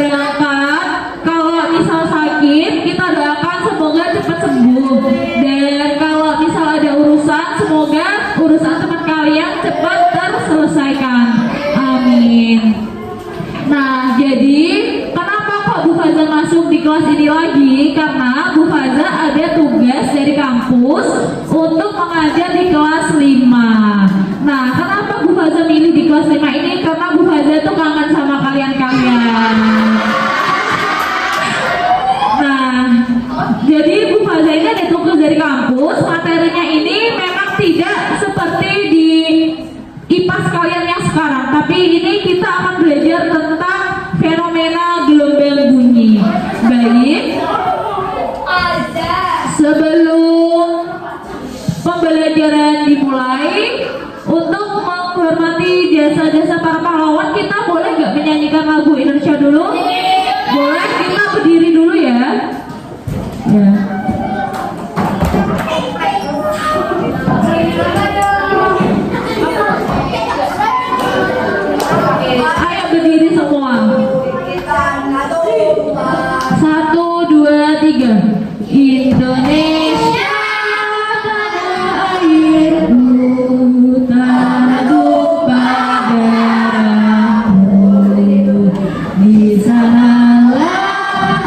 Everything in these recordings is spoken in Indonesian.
doakan kalau misal sakit kita doakan semoga cepat sembuh, dan kalau misal ada urusan semoga urusan teman kalian cepat terselesaikan. Amin. Nah, jadi kenapa kok Bu Faza masuk di kelas ini lagi? Karena Bu Faza ada tugas dari kampus untuk mengajar di kelas 5. Nah, kenapa Bu Faza milih di kelas 5 ini? Karena Bu Faza tuh kangen sama kalian-kalian. Nah, jadi Bu Faza ini ada tugas dari kampus. Materinya ini memang tidak seperti di IPAS kalian yang sekarang, tapi ini kita akan belajar tentang fenomena gelombang bunyi. Baik, sebelum pembelajaran dimulai, untuk menghormati jasa-jasa para pahlawan, kita boleh nggak menyanyikan lagu Indonesia dulu? Boleh, kita berdiri dulu ya. Ya. Ayo berdiri semua. 1, 2, 3. Indonesia tanah airku, tanah tumpah darahmu. Di sanalah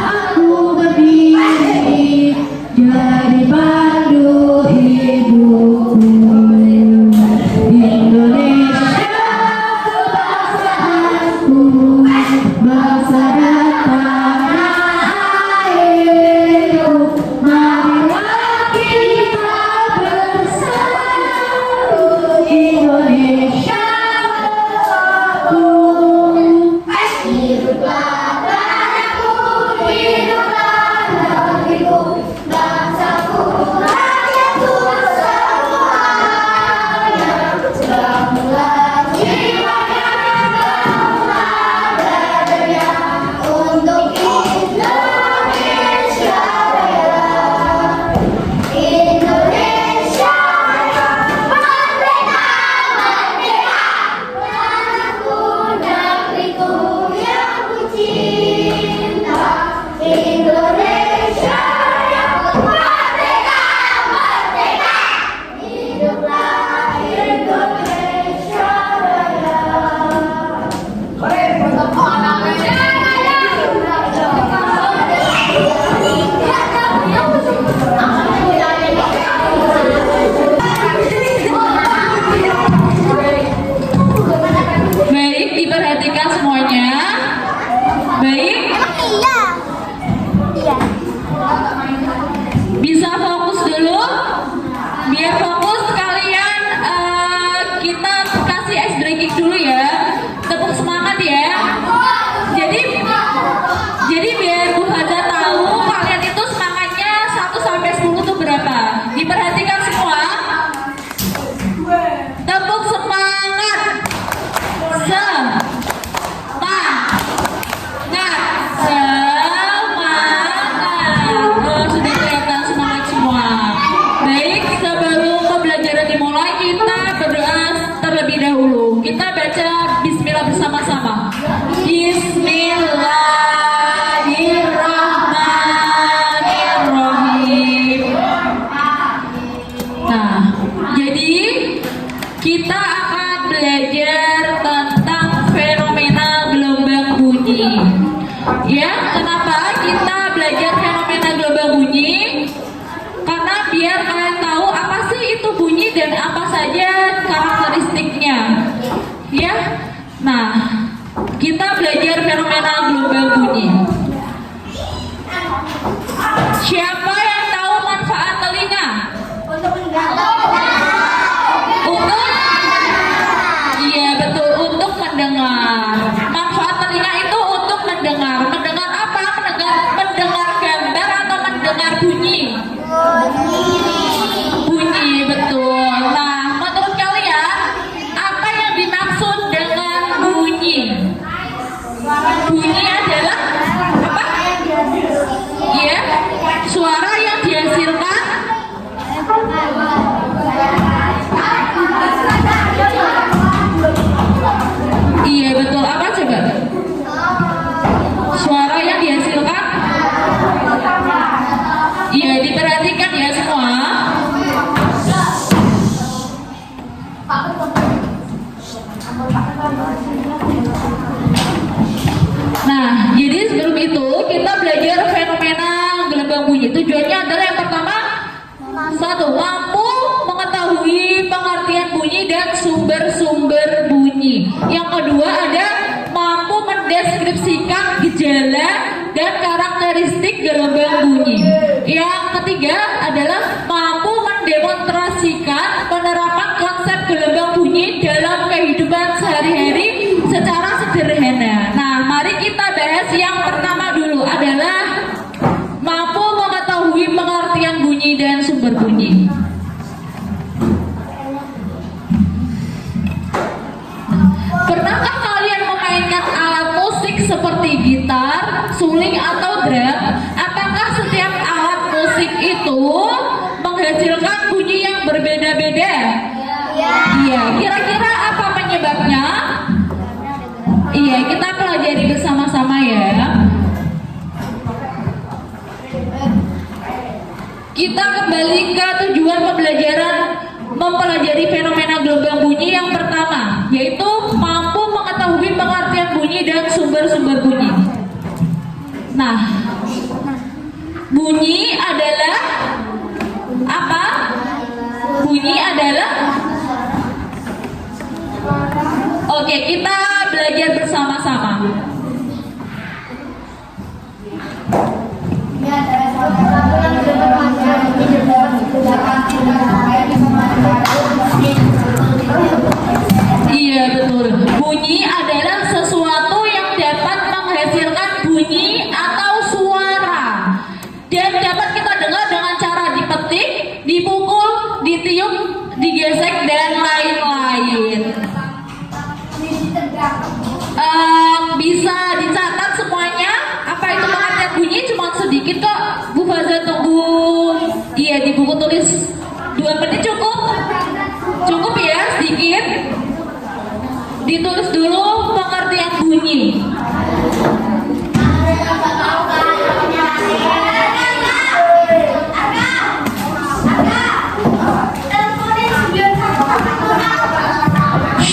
aku berdiri, jadi pandu ibuku. Indonesia kebangsaanku, bangsa dan tanah airku. Marilah kita bersatu, Indonesia bersatu. Hiduplah tanahku, hiduplah negeriku, bangsaku, rakyatku semuanya. Bangunlah jiwanya, bangunlah dadanya untuk Indonesia Raya. Indonesia merdeka, merdeka, tanahku, negeriku yang ku cinta. Indonesia yang merdeka, merdeka, hiduplah Indonesia Raya. Baik, diperhatikan semuanya. Baik, bisa fokus dulu. Biar fokus kalian, kita kasih ice breaking dulu ya. Tepuk semangat ya. Jadi biar Bu Faza tahu kalian itu semangatnya 1 sampai 10 tuh berapa. Diperhatikan semua. Tepuk semangat. Semangat. Oh, sudah kelihatan semangat semua. Baik, sebelum pembelajaran dimulai kita berdoa terlebih dahulu. Kita baca Bismillah bersama-sama. Bismillahirrahmanirrahim. Nah, jadi kita akan belajar tentang fenomena gelombang bunyi. Ya, kenapa kita belajar fenomena gelombang bunyi? Karena biar kalian tahu apa sih itu bunyi dan apa saja karakteristiknya. Ya, nah, kita belajar fenomena gelombang bunyi. Siapa yang tahu manfaat telinga? Untuk iya betul, untuk mendengar. Manfaat telinga itu untuk mendengar. Mendengar apa? Mendengar gambar atau mendengar bunyi? Bunyi, betul. Nah, menurut kalian apa yang dimaksud dengan bunyi? kita belajar fenomena gelembang bunyi. Tujuannya adalah yang pertama, satu, mampu mengetahui pengertian bunyi dan sumber-sumber bunyi. Yang kedua ada mampu mendeskripsikan gejala dan karakteristik gelembang bunyi. Yang ketiga adalah mampu mendemonstrasikan penerapan konsep gelembang bunyi dalam kehidupan sehari-hari secara sederhana. Nah, mari kita bahas yang pertama dulu adalah mampu mengetahui pengertian bunyi dan sumber bunyi. Pernahkah kalian memainkan alat musik seperti gitar, suling, atau drum? Apakah setiap alat musik itu menghasilkan bunyi yang berbeda-beda? Iya. Kira-kira apa penyebabnya? Iya, kita pelajari bersama-sama ya. Kita kembali ke tujuan pembelajaran mempelajari fenomena gelembang bunyi yang pertama, yaitu mampu mengetahui pengertian bunyi dan sumber-sumber bunyi. Nah, bunyi adalah apa? Bunyi adalah Oke, kita belajar bersama-sama. Iya, betul. Bunyi adalah sesuatu yang dapat menghasilkan bunyi atau suara dan dapat kita dengar dengan cara dipetik, dipukul, ditiup, digesek, dan lain-lain. Bisa dicatat semuanya. Apa itu pengertian bunyi? Cuma sedikit kok. Bu Faza tunggu. Iya, di buku tulis 2 menit cukup. Cukup ya, sedikit. Ditulis dulu pengertian bunyi.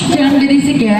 Jangan berisik ya.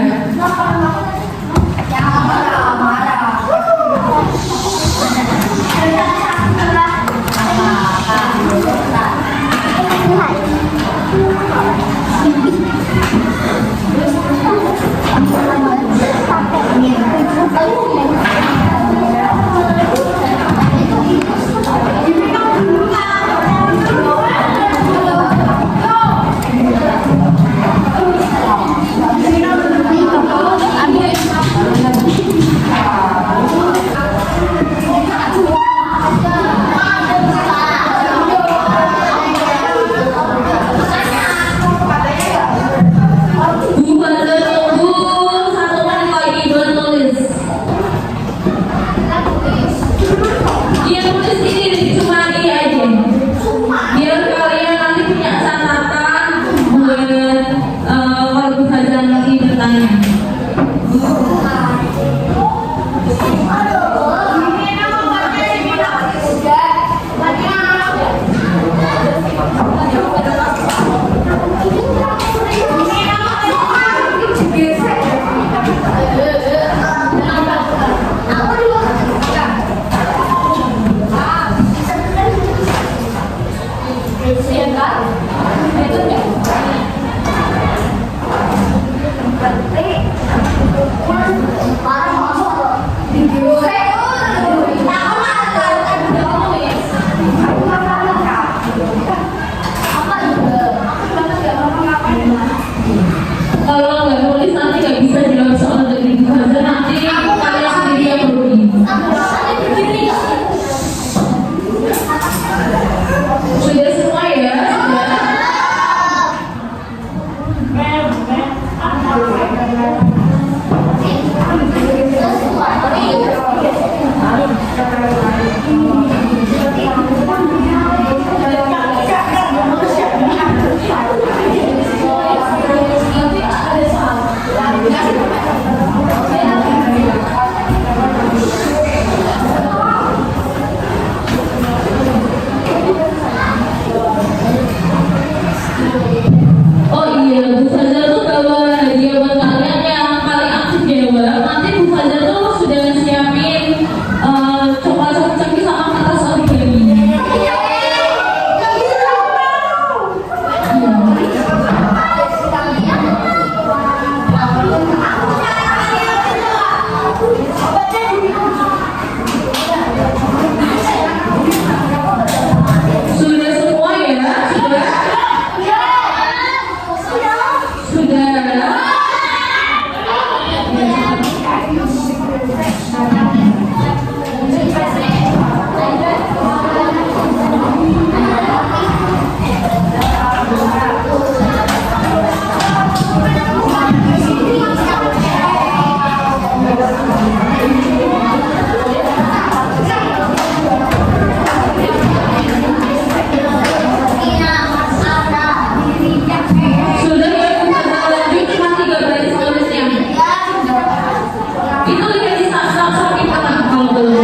tuh?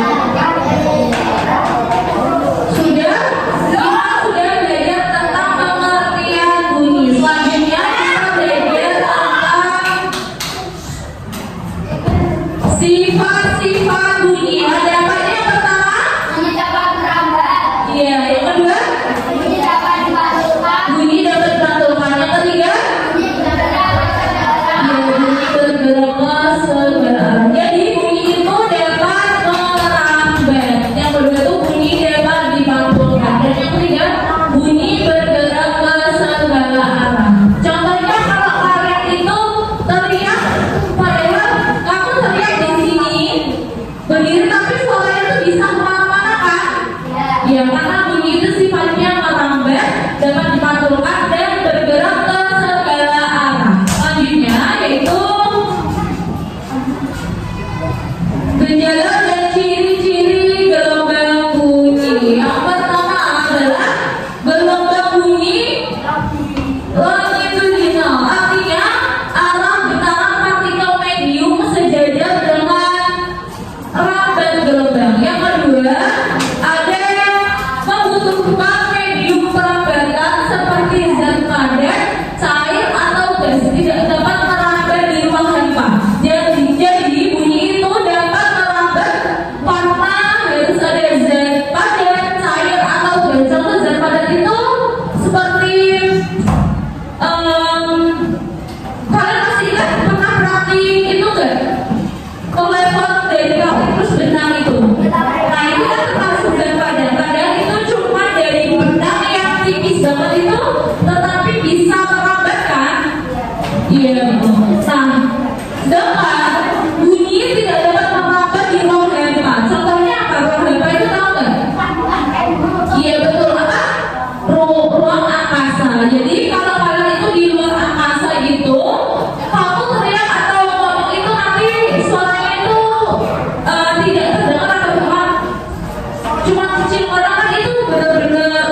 Sudah? Kita sudah belajar tentang pengertian bunyi. Selanjutnya kita belajar tentang sifat-sifat bunyi. Ada apa aja yang pertama? Bunyi dapat merambat. Iya, yang kedua? Bunyi dapat dimantulkan. Bunyi dapat dipantulkan. Yang ketiga? Bunyi bergerak ke segala arah. Ya, bunyi bergerak ke segala arah. Jadi bunyi itu dapat merambat. Yang kedua itu bunyi dapat dipantulkan. Dan yang ketiga bunyi bergerak ke segala arah. Contohnya kalau kalian itu teriak, padahal kamu teriak di sini berdiri tapi suaranya itu bisa kemana-mana kan? Ya, karena bunyi itu sifatnya merambat, dapat dipantulkan dan bergerak ke segala arah. Selanjutnya yaitu gejala dan ciri-ciri gelombang bunyi. Yang pertama adalah gelombang bunyi longitudinal, artinya arah getaran partikel medium sejajar dengan rambat gelombang. Yang kedua ada membutuhkan medium perambatan seperti zat padat, cair atau gas, tidak dapat merambat di ruang hampa. Jadi bunyi itu dapat merambat karena harus ada zat padat, cair atau gas. Contoh zat padat itu seperti kalian masih ingat pernah praktik itu enggak? Telepon dari kawin terus benang itu. Nah itu kan termasuk zat padat. Padahal itu cuma dari benang yang tipis banget itu, tetapi bisa merambat kan? Iya betul. Nah, sedangkan bunyi tidak dapat merambat di ruang hampa. Contohnya apa? Ruang hampa itu tahu nggak? Iya betul, apa? Ruang angkasa. Jadi kalau kalian itu di luar angkasa gitu, kamu teriak atau ngomong itu nanti suaranya itu tidak terdengar atau cuma kecil, karena kan itu benar-benar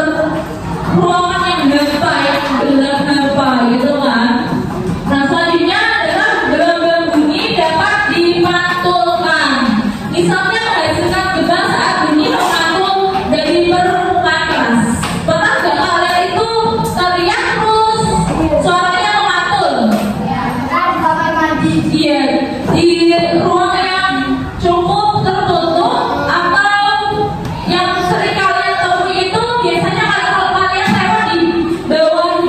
ruangan yang hampa, yang gelap hampa gitu kan. Nah selanjutnya adalah gelombang bunyi dapat dipantulkan. Misalnya menghasilkan gebang saat bunyi memantul dari permukaan keras. Pernah nggak kalian itu teriak terus suaranya memantul? Iya, di ruang yang cukup tertutup atau yang sering kalian temui itu biasanya kalau kalian lewat di bawah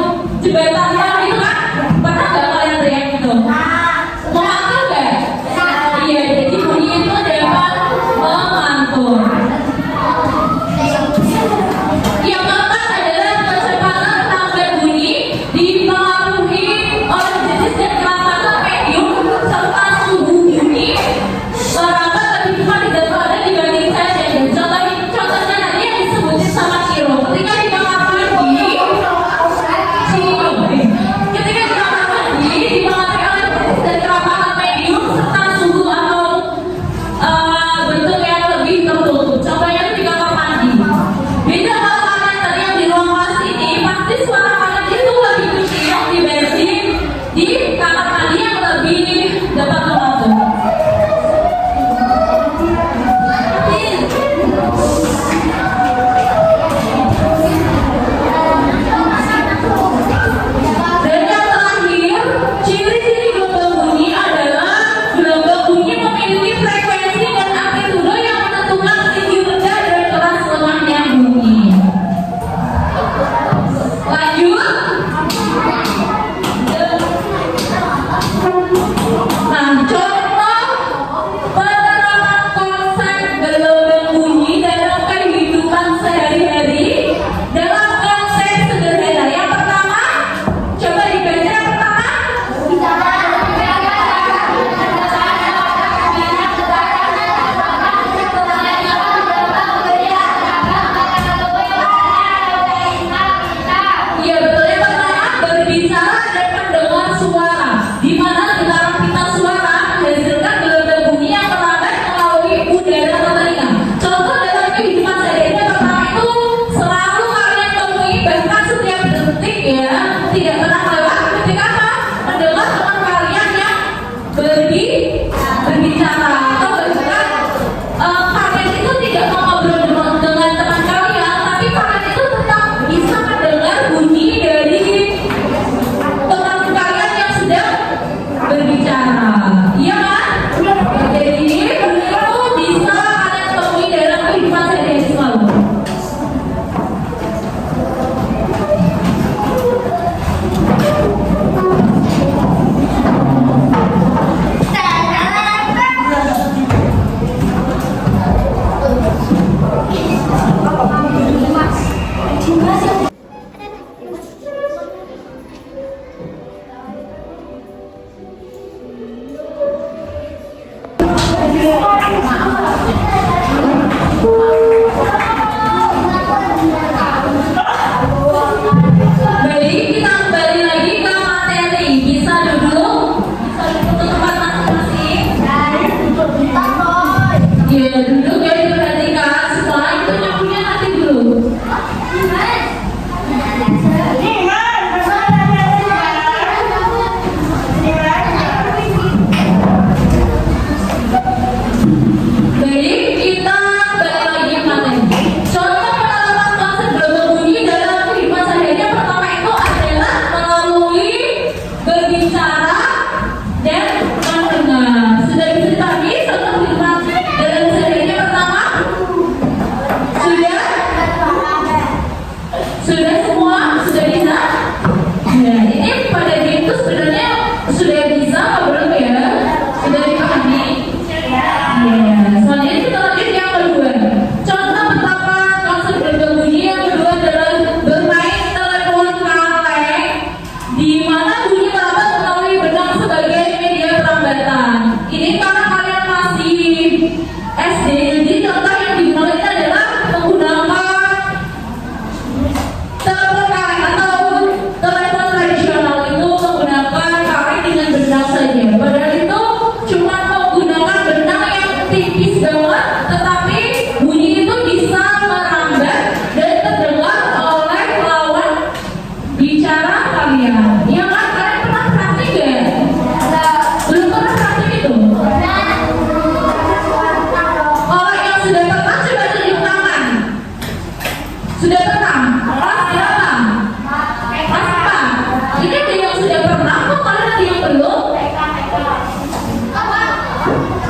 kalian ada yang belum?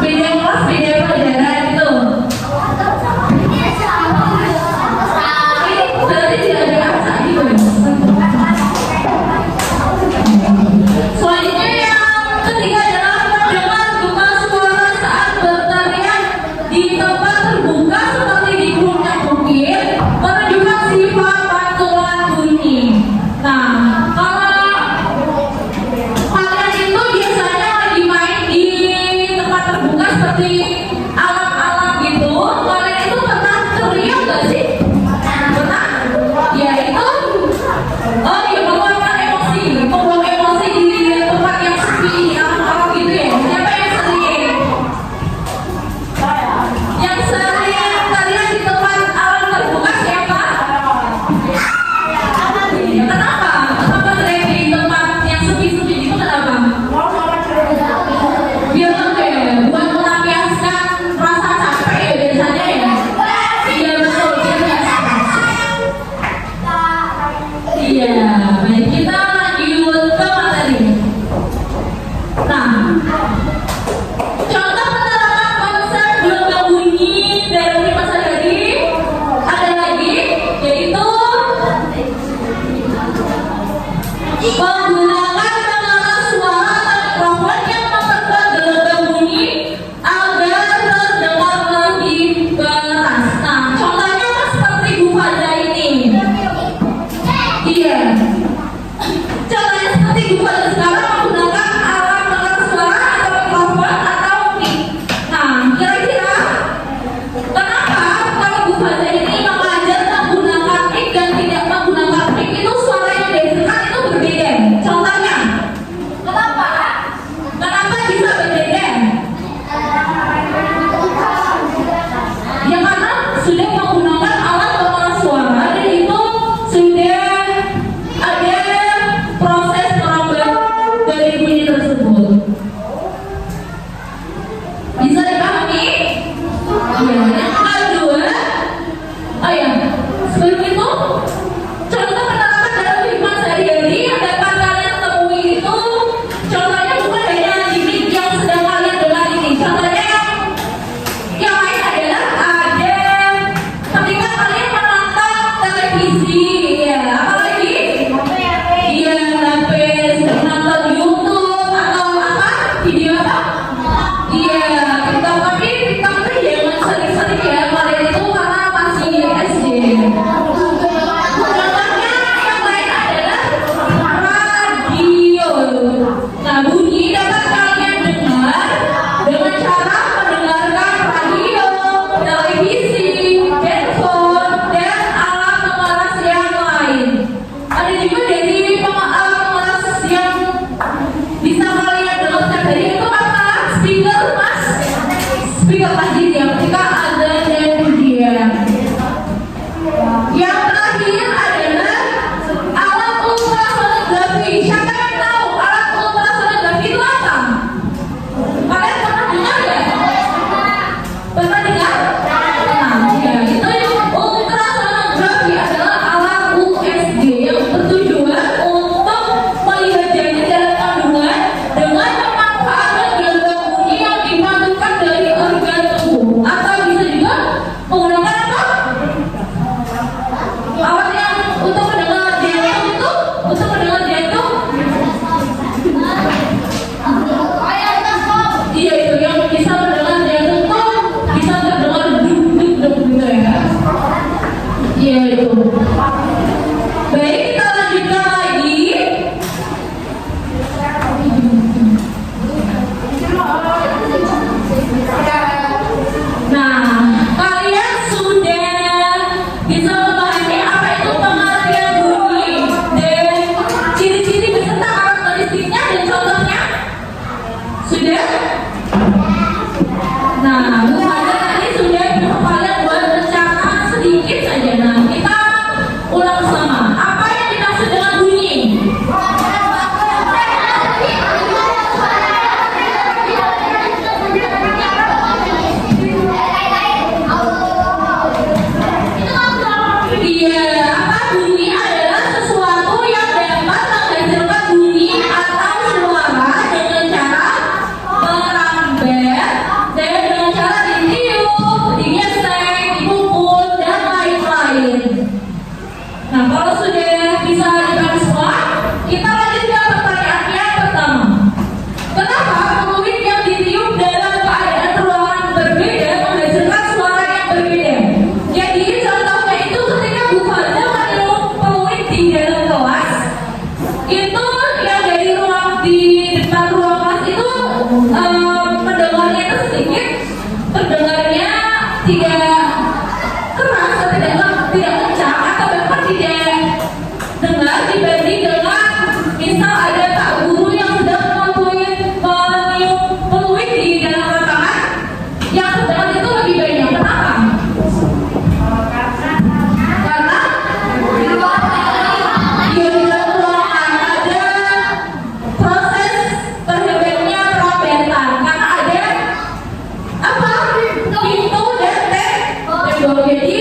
Beda kelas, beda pelajaran gitu. Ini berarti tidak ada rasa gitu. Selanjutnya yang ketiga adalah mendengar gema suara saat bertarian di tempat terbuka seperti di puncak bukit, menunjukkan sifat pantulan bunyi. Nah, kalau kalian itu biasanya lagi main di tempat terbuka seperti alam-alam gitu, kalian itu pernah teriak gak sih? Pernah? Ya itu, oh ya mengeluarkan emosi, membuang emosi di tempat yang sepi, alam-alam gitu ya. Siapa yang sering? Yang sering kalian di tempat alam terbuka siapa? Kenapa? Kenapa sering di tempat yang sepi-sepi itu kenapa? Biar apa ya? Buat melampiaskan rasa capek ya biasanya ya. Iya betul, biar nggak stres. Iya, baik kita lanjut ke materi. Nah, contoh penerapan konsep gelombang bunyi dari Mas Hadi ada lagi, yaitu menggunakan pengeras suara atau mikrofon yang memperkuat gelombang bunyi agar terdengar lebih keras. Nah, contohnya Mas seperti Bu Fadza ini. Iya. Contohnya seperti Bu Fadza sekarang menggunakan alat pengeras suara atau mikrofon atau mic. Nah, kira-kira kenapa kalau Bu Fadza ini mengajar menggunakan mic dan tidak menggunakan mic itu suara yang dihasilkan itu berbeda? Contohnya, kenapa? Kenapa bisa berbeda? Ya karena sudah menggunakan alat pengeras suara dan itu sudah ada proses perubahan dari bunyi tersebut. Bisa dipahami? Iya. Yang kedua, oh ya, sebelum itu contoh penerapan dalam kehidupan sehari-hari yang dapat kalian temui itu contohnya bukan hanya di mic yang sedang kalian dengar ini. Contohnya yang lain adalah ada ketika kalian menonton televisi, ya apalagi iya HP, sedang nonton YouTube atau apa video apa? Iya TikTok, tapi TikTok itu jangan sering-sering ya kalian itu karena masih SD. Contohnya yang lain adalah radio. Nah, bunyi dapat kalian dengar dengan cara mendengarkan radio, televisi, handphone, dan alat pengeras yang lain. Ada juga dari alat pengeras yang bisa kalian dengar setiap hari itu apa? Speaker, Mas? Speaker masjid ya, ketika ada dan dia. Yang terakhir adalah alat ultrasonografi. Siapa yang tahu alat ultrasonografi itu apa? Kalian pernah dengar nggak? Pernah dengar? Nah, ya itu ultrasonografi adalah alat USG yang bertujuan untuk melihat janin dalam kandungan dengan memanfaatkan gelombang bunyi yang dimantulkan dari organ tubuh. Atau bisa juga menggunakan apa? Alat yang untuk mendengar jantung itu, untuk mendengar jantung. Iya itu yang bisa mendengar jantung tuh bisa terdengar duk-duk gitu ya. Iya itu. Baik, kita lanjutkan lagi. Nah, kalian sudah bisa memahami apa itu pengertian bunyi dan ciri-ciri beserta karakteristiknya dan contohnya? Sudah? Nah, Bu Fadza tadi sudah kalian buat mencatat sedikit saja. Nah, kita tidak kencang atau bahkan tidak dengar dibanding dengan misal ada pak guru yang sedang meniup peluit di dalam lapangan, yang sedang itu lebih banyak. Kenapa? Karena dia di dalam ruangan ada proses terhebatnya perabetan, karena ada apa? Pintu dan tembok. Jadi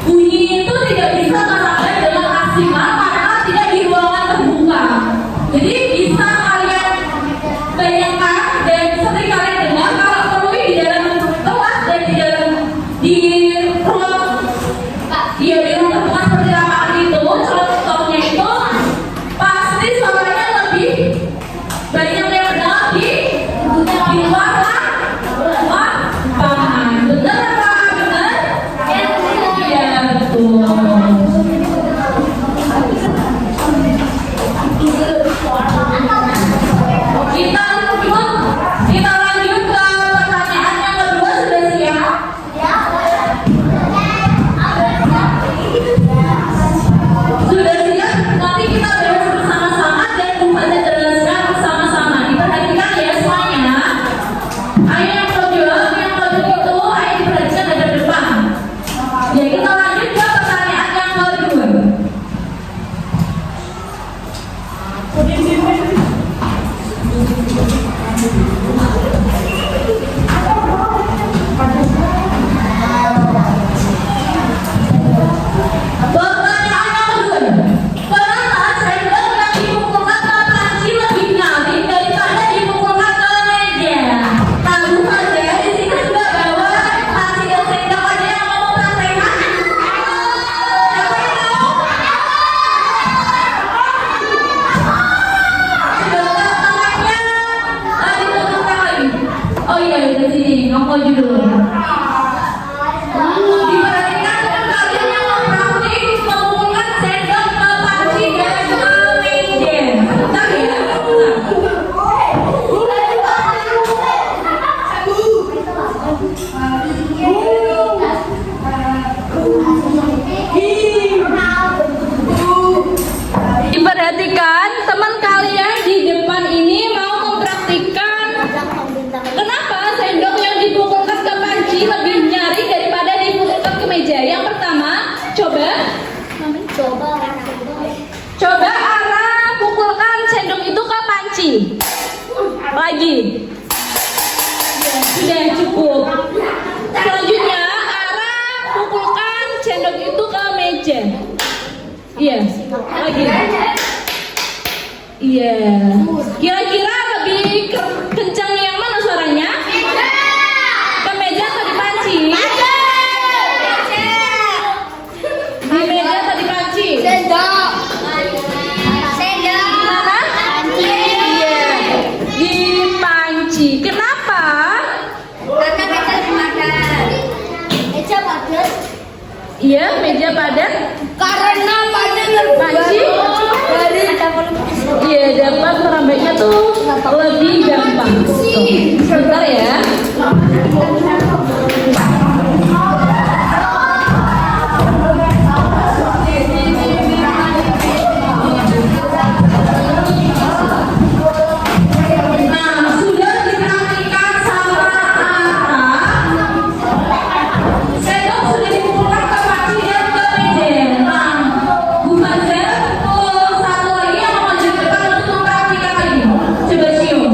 bunyi itu tidak bisa merambat dengan maksimal karena tidak di ruangan terbuka. Jadi bisa kalian bayangkan dan sering kalian dengar kalau peluit di dalam kelas dan di dalam di ruang di ruang terbuka seperti lapangan itu, contohnya itu pasti suaranya lebih banyak yang terdengar di luar lapangan. Benar apa? Benar? Iya, betul. Kita lanjut ke pertanyaan yang kedua. Sudah siap? Sudah siap? Nanti kita bahas bersama-sama dan bisa jelaskan bersama-sama. Diperhatikan ya semuanya. Ayo yang kedua itu ayo diperhatikan dari depan. Ya, kita lanjut ke pertanyaan yang kedua. Pertanyaan yang kedua, kenapa sendok yang dipukulkan ke panci lebih nyaring daripada dipukulkan ke meja? Lalu saja di sini sudah bawa panci dan sendok, ada yang mau praktekkan? Siapa yang mau? Sudah tangannya dipukulkan lagi. Oh iya, di sini ngomong dulu. Diperhatikan dengan kalian yang mau praktik memukulkan sendok ke panci dan ke meja. Bentar ya, bentar. Diperhatikan teman kalian di depan ini mau mempraktikkan kenapa sendok yang dipukulkan ke panci lebih nyaring daripada dipukulkan ke meja. Yang pertama, coba arah pukulkan sendok itu ke panci. Lagi. Ya, sudah cukup. Selanjutnya, arah pukulkan sendok itu ke meja. Iya, lagi. Iya. Kira-kira lebih kencang yang mana suaranya? Ke meja atau di panci? Di meja atau di panci? Sendok. Mana? Iya, di panci. Kenapa? Karena meja padat. Iya, meja padat. Karena padat Panci dari iya dapat merambahnya tuh lebih gampang. Tuh, sebentar ya. Nah, sudah diperhatikan sama arah. Sendok sudah dipukulkan ke panci dan ke meja. Nah, Bu Fajar, satu lagi yang mau maju ke depan untuk memperhatikan lagi. Coba cium.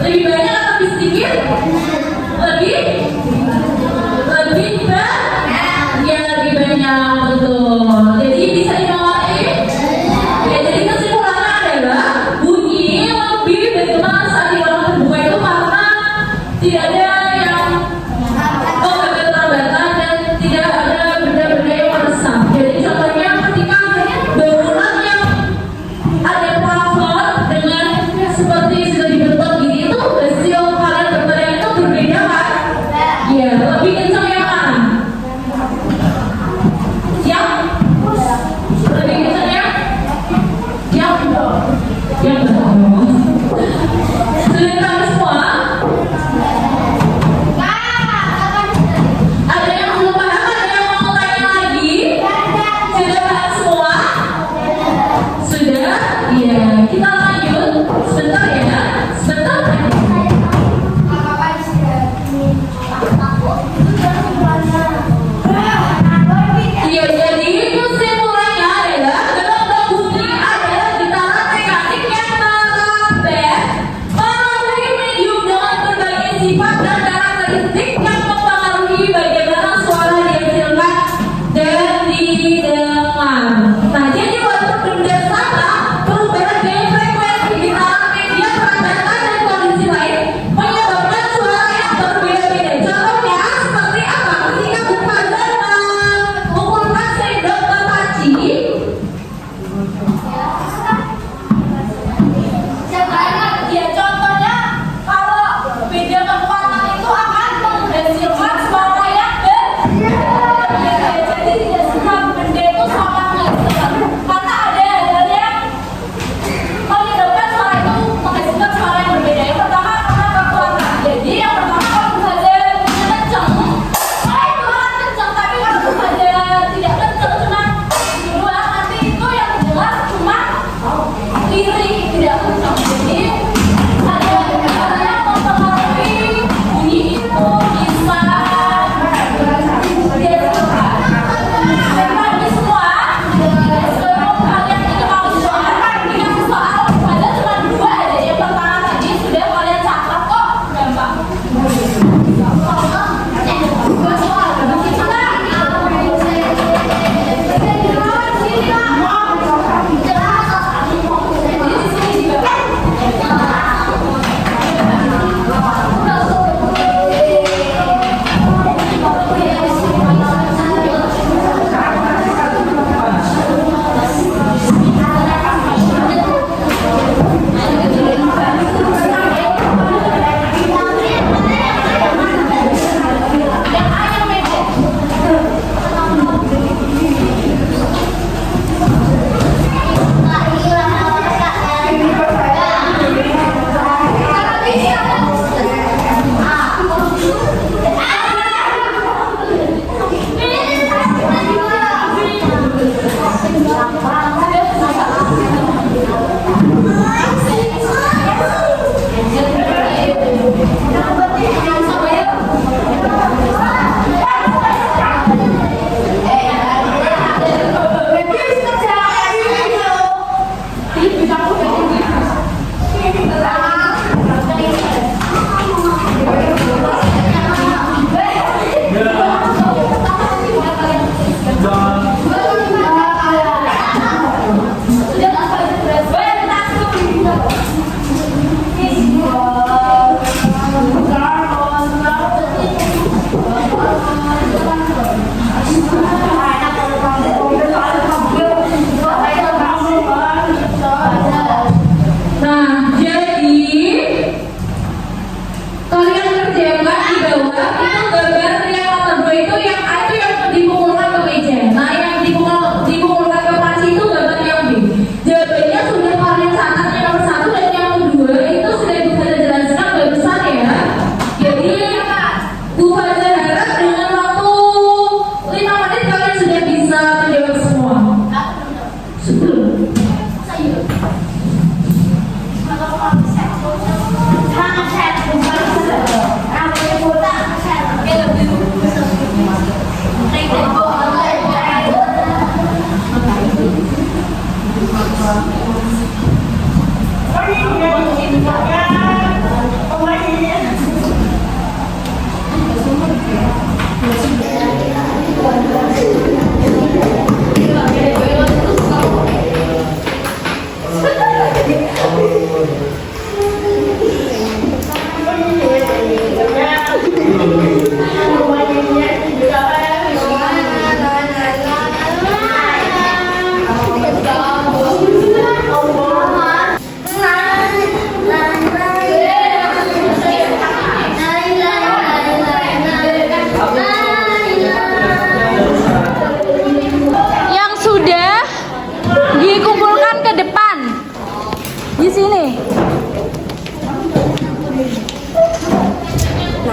Lebih banyak atau lebih sedikit? Lebih banyak. Ya, lebih banyak, betul. Jadi bisa dimulai. Ya, jadi kesimpulannya adalah bunyi lebih berkembang saat di ruang terbuka itu karena tidak ada yang terbata dan tidak ada benda-benda yang meresap. Jadi contohnya ketika bangunan yang ada plafon dengan seperti sudah dibentuk gini itu hasil kalian berteriak itu berbeda kan?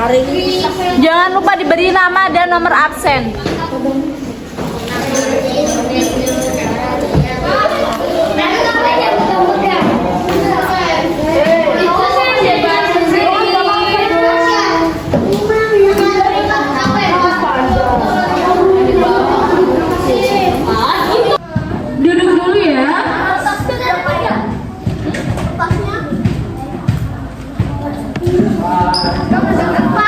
hari ini Jangan lupa diberi nama dan nomor absen. Duduk dulu ya. Pak,